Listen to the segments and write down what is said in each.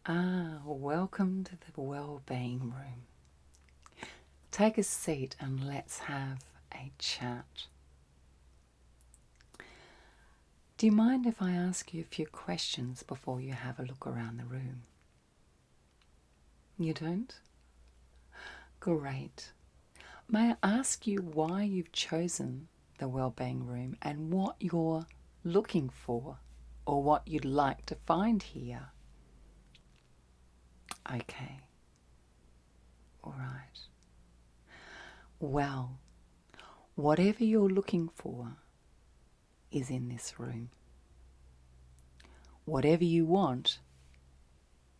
Welcome to the wellbeing room. Take a seat and let's have a chat. Do you mind if I ask you a few questions before you have a look around the room? You don't? Great. May I ask you why you've chosen the wellbeing room and what you're looking for or what you'd like to find here? Okay. All right. Well, whatever you're looking for is in this room. Whatever you want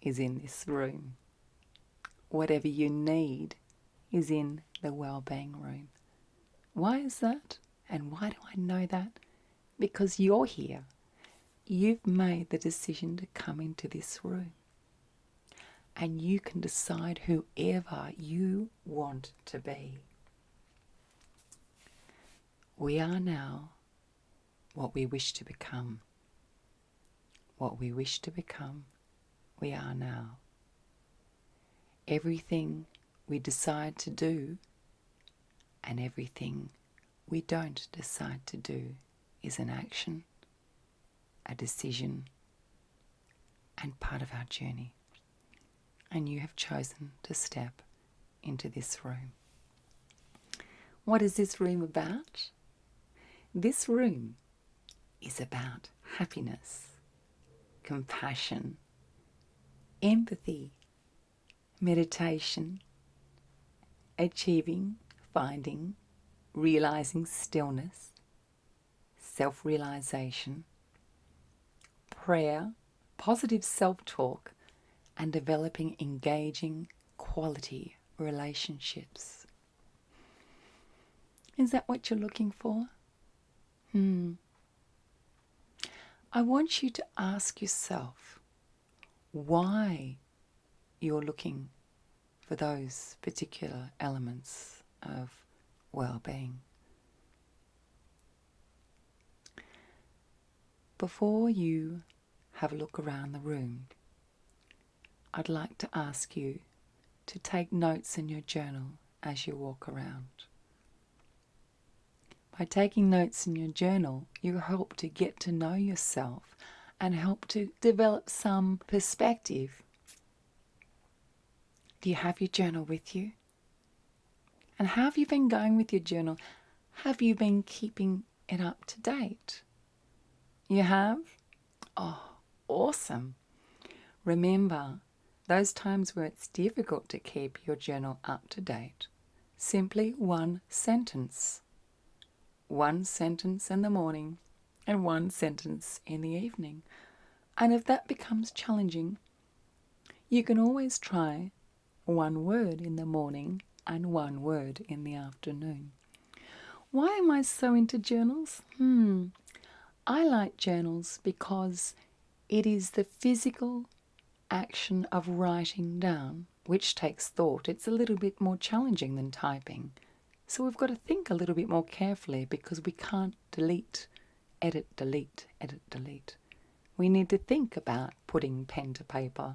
is in this room. Whatever you need is in the wellbeing room. Why is that? And why do I know that? Because you're here. You've made the decision to come into this room. And you can decide whoever you want to be. We are now what we wish to become. What we wish to become, we are now. Everything we decide to do and everything we don't decide to do is an action, a decision, and part of our journey. And you have chosen to step into this room. What is this room about? This room is about happiness, compassion, empathy, meditation, achieving, finding, realizing stillness, self-realization, prayer, positive self-talk, and developing engaging quality relationships. Is that what you're looking for? I want you to ask yourself why you're looking for those particular elements of well-being. Before you have a look around the room, I'd like to ask you to take notes in your journal as you walk around. By taking notes in your journal, you help to get to know yourself and help to develop some perspective. Do you have your journal with you? And how have you been going with your journal? Have you been keeping it up to date? You have? Oh, awesome. Remember, those times where it's difficult to keep your journal up to date, simply one sentence. One sentence in the morning and one sentence in the evening. And if that becomes challenging, you can always try one word in the morning and one word in the afternoon. Why am I so into journals? I like journals because it is the physical action of writing down, which takes thought. It's a little bit more challenging than typing. So we've got to think a little bit more carefully because we can't delete, edit, delete, edit, delete. We need to think about putting pen to paper,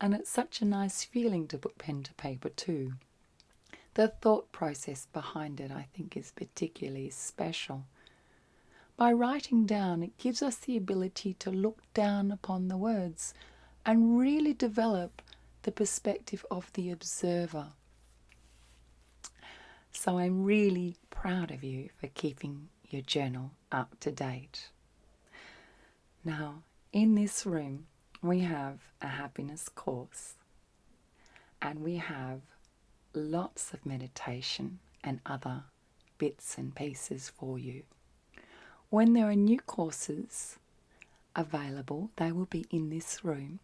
and it's such a nice feeling to put pen to paper too. The thought process behind it, I think, is particularly special. By writing down, it gives us the ability to look down upon the words and really develop the perspective of the observer. So I'm really proud of you for keeping your journal up to date. Now, in this room, we have a happiness course and we have lots of meditation and other bits and pieces for you. When there are new courses available, they will be in this room,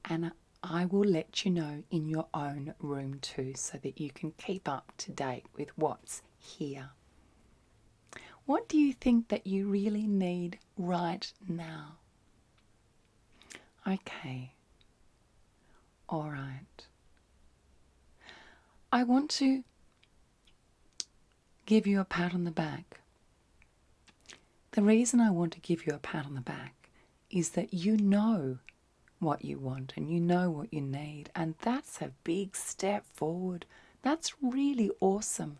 and I will let you know in your own room too, so that you can keep up to date with what's here. What do you think that you really need right now? Okay. All right. I want to give you a pat on the back. The reason I want to give you a pat on the back is that you know what you want and you know what you need. And that's a big step forward. That's really awesome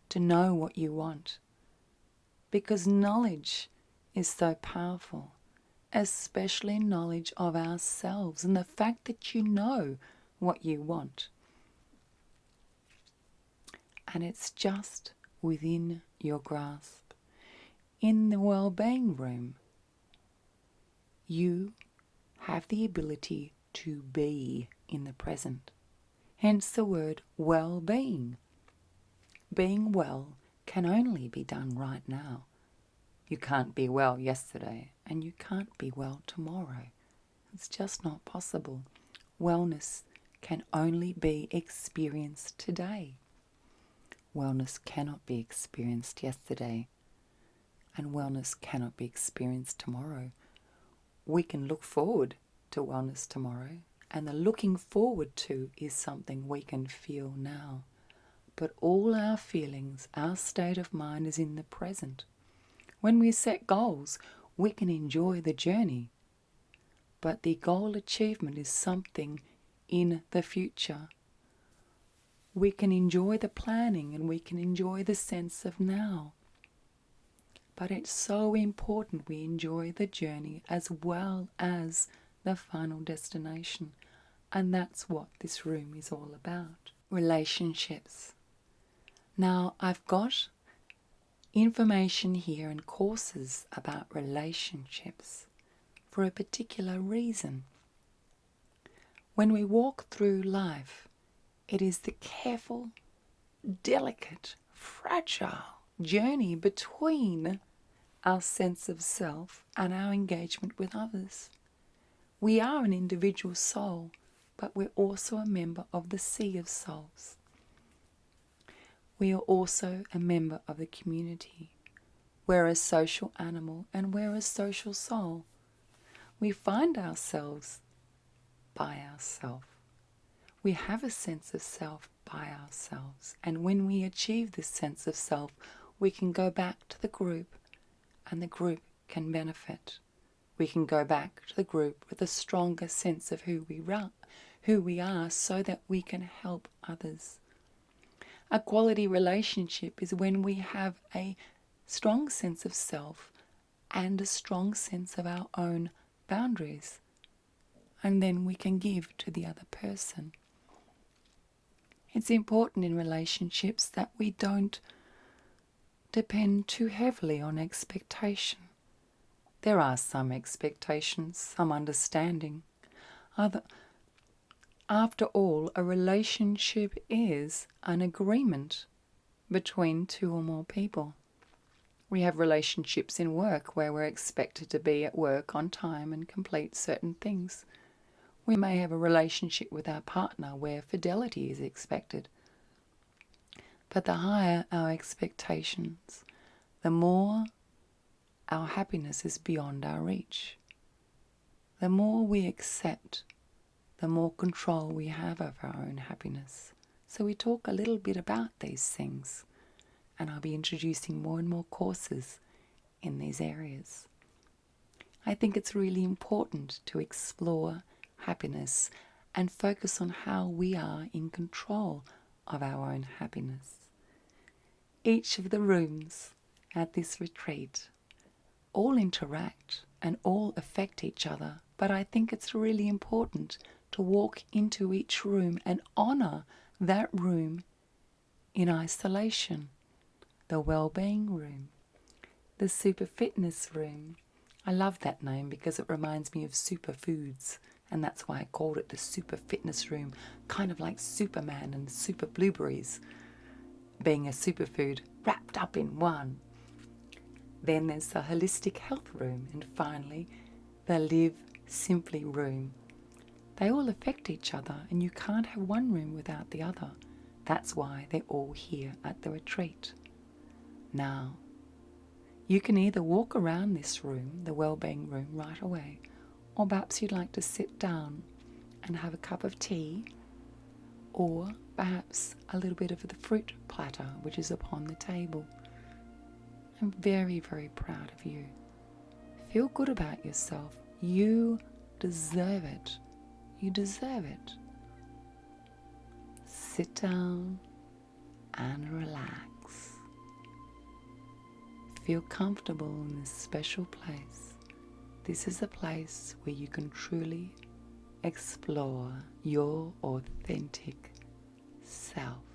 to know what you want, because knowledge is so powerful, especially knowledge of ourselves and the fact that you know what you want. And it's just within your grasp. In the wellbeing room, you have the ability to be in the present. Hence the word well-being. Being well can only be done right now. You can't be well yesterday and you can't be well tomorrow. It's just not possible. Wellness can only be experienced today. Wellness cannot be experienced yesterday, and wellness cannot be experienced tomorrow. We can look forward to wellness tomorrow, and the looking forward to is something we can feel now. But all our feelings, our state of mind is in the present. When we set goals, we can enjoy the journey, but the goal achievement is something in the future. We can enjoy the planning and we can enjoy the sense of now. But it's so important we enjoy the journey as well as the final destination. And that's what this room is all about. Relationships. Now, I've got information here and courses about relationships for a particular reason. When we walk through life, it is the careful, delicate, fragile journey between our sense of self and our engagement with others. We are an individual soul, but we're also a member of the sea of souls. We are also a member of the community. We're a social animal and we're a social soul. We find ourselves by ourselves. We have a sense of self by ourselves. And when we achieve this sense of self, we can go back to the group and the group can benefit. We can go back to the group with a stronger sense of who we are so that we can help others. A quality relationship is when we have a strong sense of self and a strong sense of our own boundaries. And then we can give to the other person. It's important in relationships that we don't depend too heavily on expectation. There are some expectations, some understanding. After all, a relationship is an agreement between two or more people. We have relationships in work where we're expected to be at work on time and complete certain things. We may have a relationship with our partner where fidelity is expected. But the higher our expectations, the more our happiness is beyond our reach. The more we accept, the more control we have of our own happiness. So we talk a little bit about these things, and I'll be introducing more and more courses in these areas. I think it's really important to explore happiness and focus on how we are in control of our own happiness. Each of the rooms at this retreat all interact and all affect each other, but I think it's really important to walk into each room and honour that room in isolation. The wellbeing room, the super fitness room. I love that name because it reminds me of superfoods, and that's why I called it the super fitness room, kind of like Superman and super blueberries being a superfood wrapped up in one. Then there's the holistic health room, and finally the live simply room. They all affect each other, and you can't have one room without the other. That's why they're all here at the retreat. Now, you can either walk around this room, the wellbeing room, right away, or perhaps you'd like to sit down and have a cup of tea, or perhaps a little bit of the fruit platter which is upon the table. I'm very, very proud of you. Feel good about yourself. You deserve it. You deserve it. Sit down and relax. Feel comfortable in this special place. This is a place where you can truly explore your authentic self.